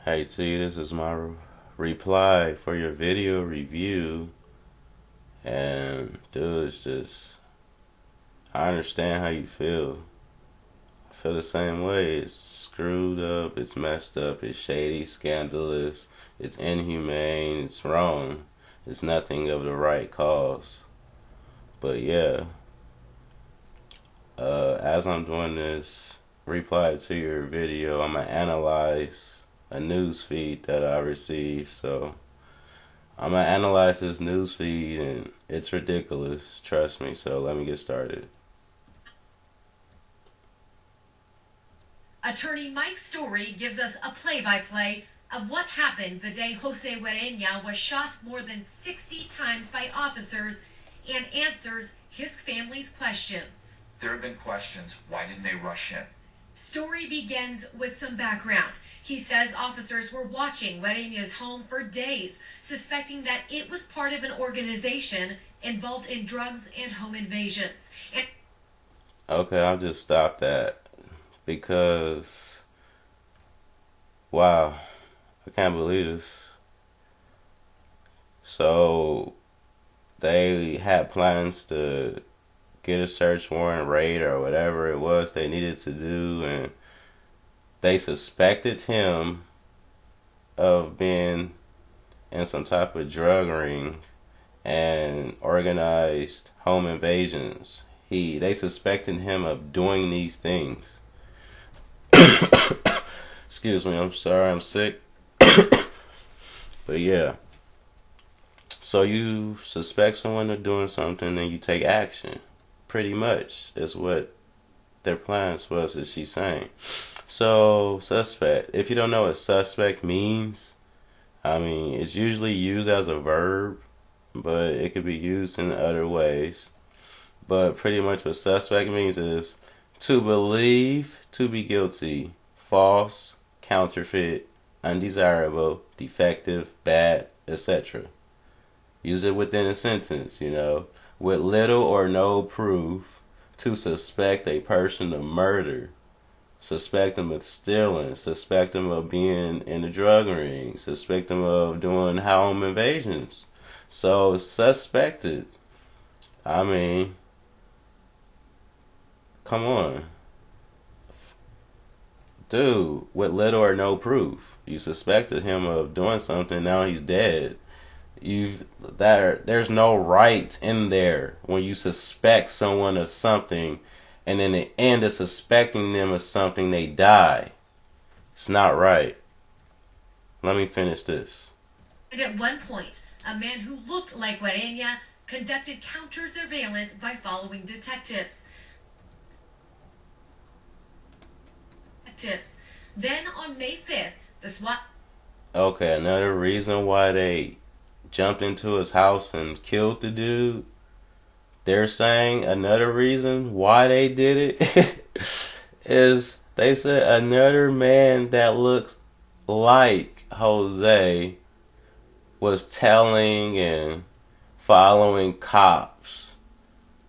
Hey T, this is my reply for your video review. And dude, it's just, I understand how you feel. I feel the same way. It's screwed up, it's messed up, it's shady, scandalous, it's inhumane, it's wrong. It's nothing of the right cause. But yeah, as I'm doing this reply to your video, I'm gonna analyze a news feed that I received. So I'm gonna analyze this news feed, and it's ridiculous. Trust me. So let me get started. Attorney Mike Story gives us a play-by-play of what happened the day Jose Guerreña was shot more than 60 times by officers and answers his family's questions. There have been questions. Why didn't they rush in? Story begins with some background. He says officers were watching Guerreña's home for days, suspecting that it was part of an organization involved in drugs and home invasions. Okay, I'll just stop that because, wow, I can't believe this. So they had plans to get a search warrant, raid, or whatever it was they needed to do, and they suspected him of being in some type of drug ring and organized home invasions. They suspected him of doing these things. Excuse me, I'm sorry, I'm sick. But yeah. So you suspect someone of doing something and you take action. Pretty much is what their plans was, as she's saying. So, suspect. If you don't know what suspect means, I mean, it's usually used as a verb, but it could be used in other ways. But pretty much what suspect means is to believe to be guilty, false, counterfeit, undesirable, defective, bad, etc. Use it within a sentence, with little or no proof. To suspect a person of murder, suspect them of stealing, suspect them of being in the drug ring, suspect them of doing home invasions. So suspected, I mean, come on, dude, with little or no proof. You suspected him of doing something, now he's dead. There's no right in there when you suspect someone of something, and in the end of suspecting them of something, they die. It's not right. Let me finish this. And at one point, a man who looked like Guerreña conducted counter-surveillance by following detectives. Then on May 5th, the SWAT... Okay, another reason why they jumped into his house and killed the dude. They're saying another reason why they did it is they said another man that looks like Jose was telling and following cops.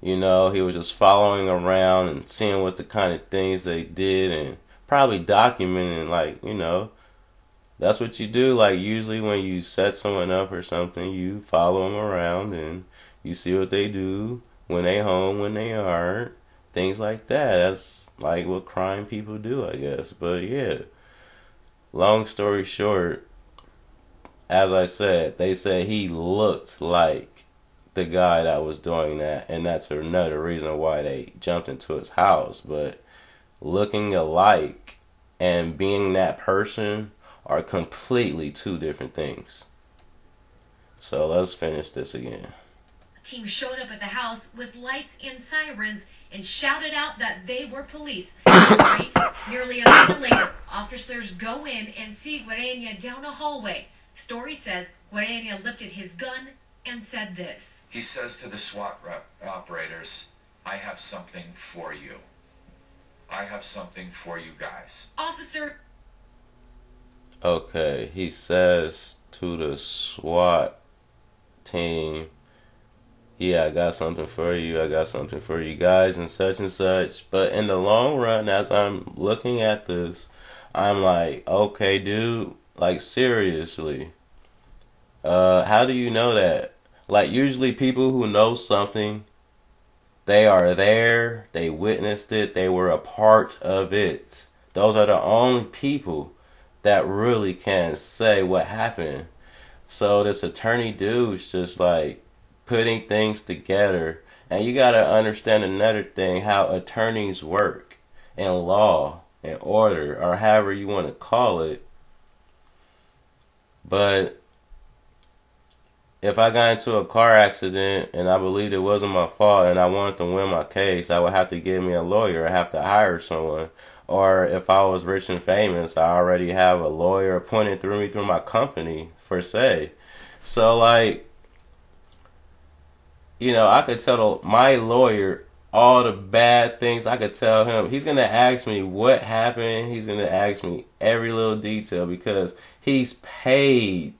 He was just following around and seeing what the kind of things they did and probably documenting, that's what you do. Like, usually when you set someone up or something, you follow them around and you see what they do when they home, when they aren't, things like that. That's like what crime people do, I guess. But yeah, long story short, as I said, they said he looked like the guy that was doing that, and that's another reason why they jumped into his house. But looking alike and being that person are completely two different things. So let's finish this again. A team showed up at the house with lights and sirens and shouted out that they were police. Story. Nearly an hour later, officers go in and see Guerreña down a hallway. Story says Guerreña lifted his gun and said this. He says to the SWAT operators, "I have something for you. I have something for you guys." Officer... Okay, he says to the SWAT team, "Yeah, I got something for you. I got something for you guys," and such. But in the long run, as I'm looking at this, I'm like, okay, dude, Like, seriously. How do you know that? Like, usually people who know something, they are there, they witnessed it, they were a part of it. Those are the only people that really can say what happened. So this attorney dude's just like putting things together. And you gotta understand another thing, how attorneys work in law and order, or however you want to call it. But if I got into a car accident and I believed it wasn't my fault and I wanted to win my case, I would have to get me a lawyer. I have to hire someone. Or if I was rich and famous, I already have a lawyer appointed through me through my company, per se. So, like, you know, I could tell my lawyer all the bad things. I could tell him. He's going to ask me what happened. He's going to ask me every little detail because he's paid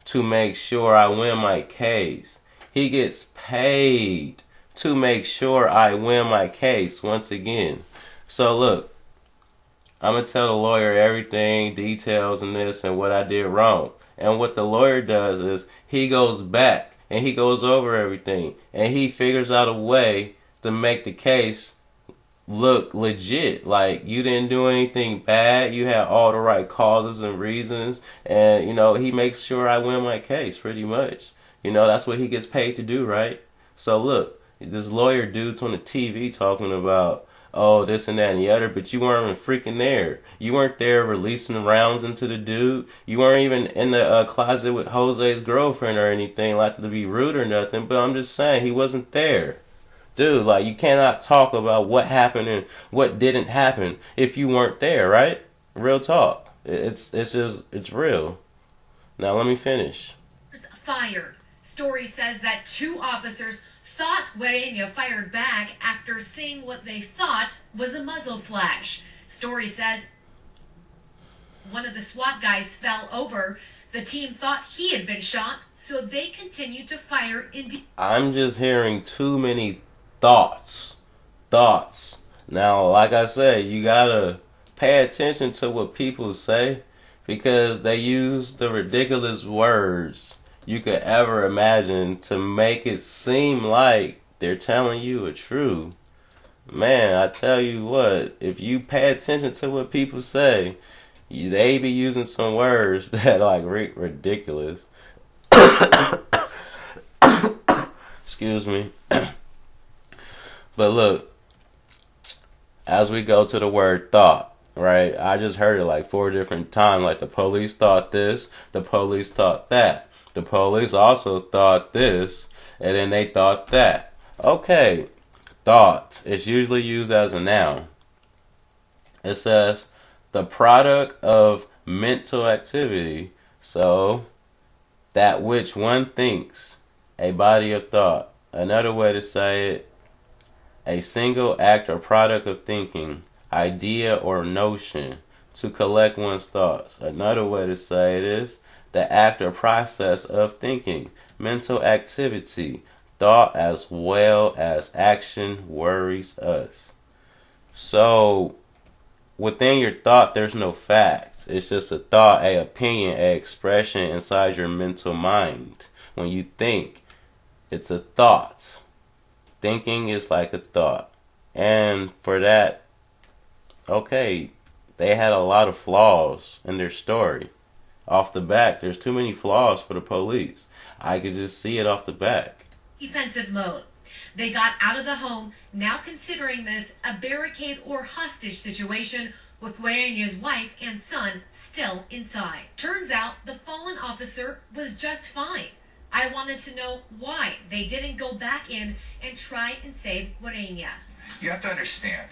to make sure I win my case. He gets paid to make sure I win my case once again. So look, I'm going to tell the lawyer everything, details and this and what I did wrong. And what the lawyer does is he goes back and he goes over everything and he figures out a way to make the case look legit. Like, you didn't do anything bad. You had all the right causes and reasons. And, you know, he makes sure I win my case pretty much. You know, that's what he gets paid to do, right? So look, this lawyer dude's on the TV talking about, oh, this and that and the other, but you weren't even freaking there. You weren't there releasing rounds into the dude. You weren't even in the closet with Jose's girlfriend or anything, like to be rude or nothing, but I'm just saying, he wasn't there. Dude, like, you cannot talk about what happened and what didn't happen if you weren't there, right? Real talk. It's real. Now let me finish. Fired. Story says that 2 officers thought Guerreña fired back after seeing what they thought was a muzzle flash. Story says one of the SWAT guys fell over. The team thought he had been shot, so they continued to fire in. I'm just hearing too many thoughts. Now, like I said, you gotta pay attention to what people say because they use the ridiculous words you could ever imagine to make it seem like they're telling you a truth. Man, I tell you what, if you pay attention to what people say, they be using some words that are like ridiculous. Excuse me. But look, as we go to the word thought, right? I just heard it like 4 different times. Like, the police thought this, the police thought that. The police also thought this, and then they thought that. Okay, thought. It's usually used as a noun. It says the product of mental activity. So, that which one thinks, a body of thought. Another way to say it, a single act or product of thinking, idea or notion, to collect one's thoughts. Another way to say it is the act or process of thinking, mental activity, thought as well as action worries us. So, within your thought, there's no facts. It's just a thought, a opinion, a expression inside your mental mind. When you think, it's a thought. Thinking is like a thought. And for that, okay, they had a lot of flaws in their story. Off the back, there's too many flaws for the police. I could just see it off the back. Defensive mode. They got out of the home, now considering this a barricade or hostage situation with Guerreña's wife and son still inside. Turns out the fallen officer was just fine. I wanted to know why they didn't go back in and try and save Guerreña. You have to understand,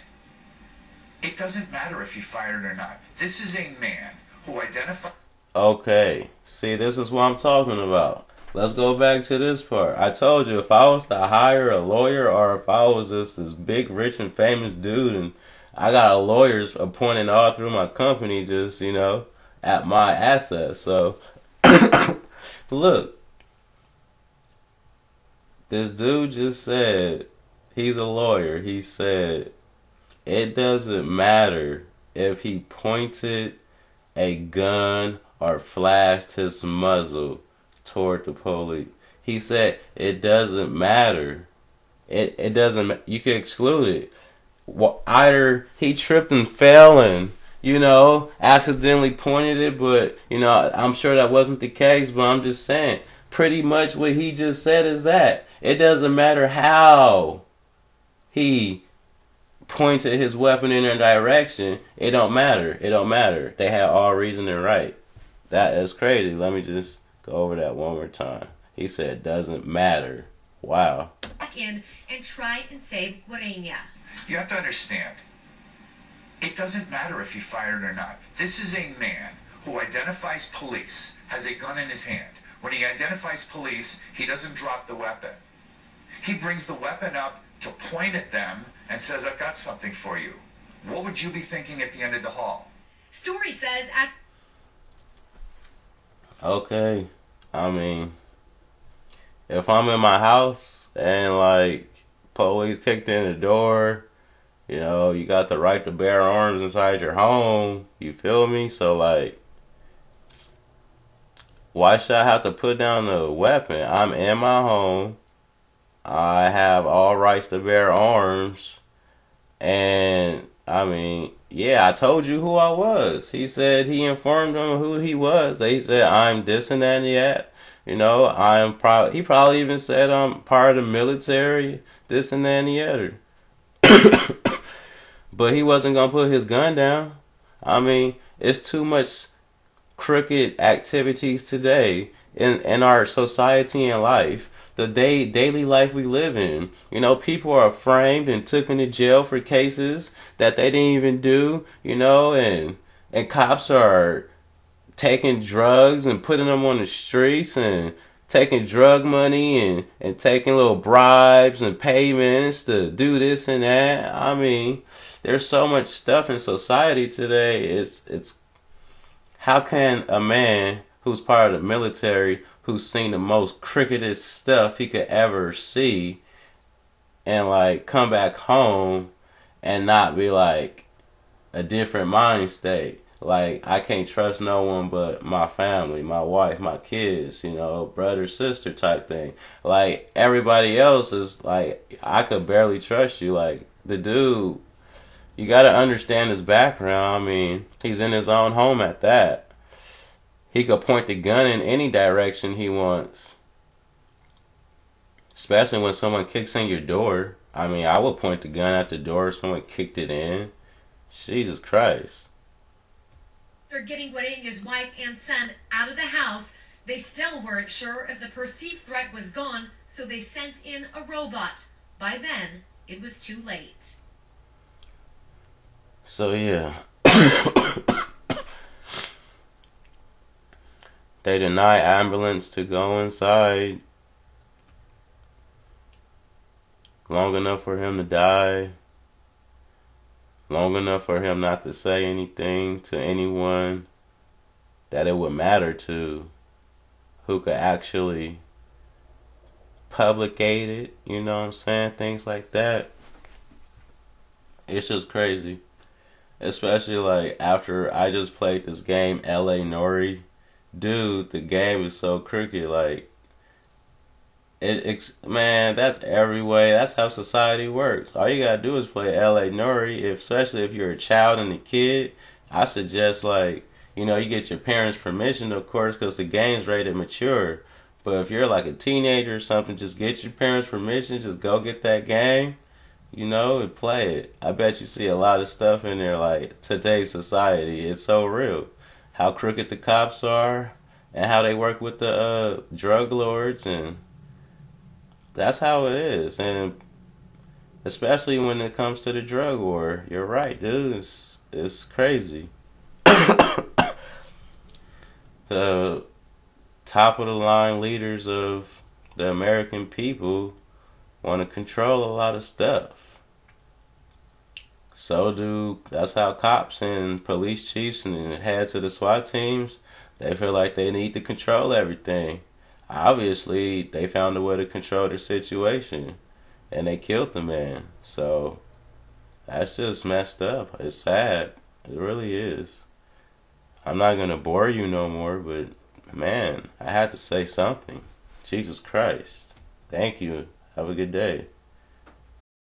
it doesn't matter if he fired or not. This is a man who identified. Okay, see, this is what I'm talking about. Let's go back to this part. I told you, if I was to hire a lawyer, or if I was just this big, rich, and famous dude, and I got lawyers appointed all through my company, just, you know, at my assets. So, look, this dude just said, he's a lawyer. He said, it doesn't matter if he pointed a gun or flashed his muzzle toward the police. He said it doesn't matter. It doesn't. You can exclude it. Either he tripped and fell and accidentally pointed it, but I'm sure that wasn't the case. But I'm just saying, pretty much what he just said is that it doesn't matter how he pointed his weapon in their direction. It don't matter. It don't matter. They had all reason and right. That is crazy. Let me just go over that one more time. He said it doesn't matter. Wow. Back in and try and save Guarenia. You have to understand, it doesn't matter if he fired or not. This is a man who identifies police, has a gun in his hand. When he identifies police, he doesn't drop the weapon. He brings the weapon up to point at them and says, I've got something for you. What would you be thinking at the end of the hall? Story says Okay. I mean, if I'm in my house and police kicked in the door, you got the right to bear arms inside your home. You feel me? So why should I have to put down the weapon? I'm in my home. I have all rights to bear arms. And I mean, yeah, I told you who I was. He said he informed them who he was. They said I'm this and that and that. He probably even said I'm part of the military, this and that and the other. But he wasn't going to put his gun down. I mean, it's too much crooked activities today in our society and life. The daily life we live in. People are framed and taken to jail for cases that they didn't even do, and cops are taking drugs and putting them on the streets and taking drug money and taking little bribes and payments to do this and that. I mean, there's so much stuff in society today. It's how can a man who's part of the military, who's seen the most crookedest stuff he could ever see, and come back home and not be a different mind state? I can't trust no one but my family, my wife, my kids, brother, sister type thing. Everybody else is I could barely trust you. The dude, you got to understand his background. I mean, he's in his own home at that. He could point the gun in any direction he wants. Especially when someone kicks in your door. I mean, I would point the gun at the door if someone kicked it in. Jesus Christ. After getting Guarenia's wife and son out of the house, they still weren't sure if the perceived threat was gone, so they sent in a robot. By then, it was too late. So yeah. They deny ambulance to go inside long enough for him to die. Long enough for him not to say anything to anyone that it would matter to, who could actually publicate it, you know what I'm saying? Things like that. It's just crazy. Especially after I just played this game, LA Nori. Dude, the game is so crooked. Man, that's every way. That's how society works. All you gotta do is play LA Nori. Especially if you're a child and a kid, I suggest you get your parents' permission, of course, because the game's rated mature. But if you're a teenager or something, just get your parents' permission. Just go get that game, and play it. I bet you see a lot of stuff in there today's society. It's so real. How crooked the cops are and how they work with the drug lords, and that's how it is. And especially when it comes to the drug war, you're right, dude. It's crazy. The top of the line leaders of the American people want to control a lot of stuff. That's how cops and police chiefs and heads of the SWAT teams, they feel like they need to control everything. Obviously, they found a way to control their situation, and they killed the man. So, that's just messed up. It's sad. It really is. I'm not gonna bore you no more, but man, I had to say something. Jesus Christ. Thank you. Have a good day.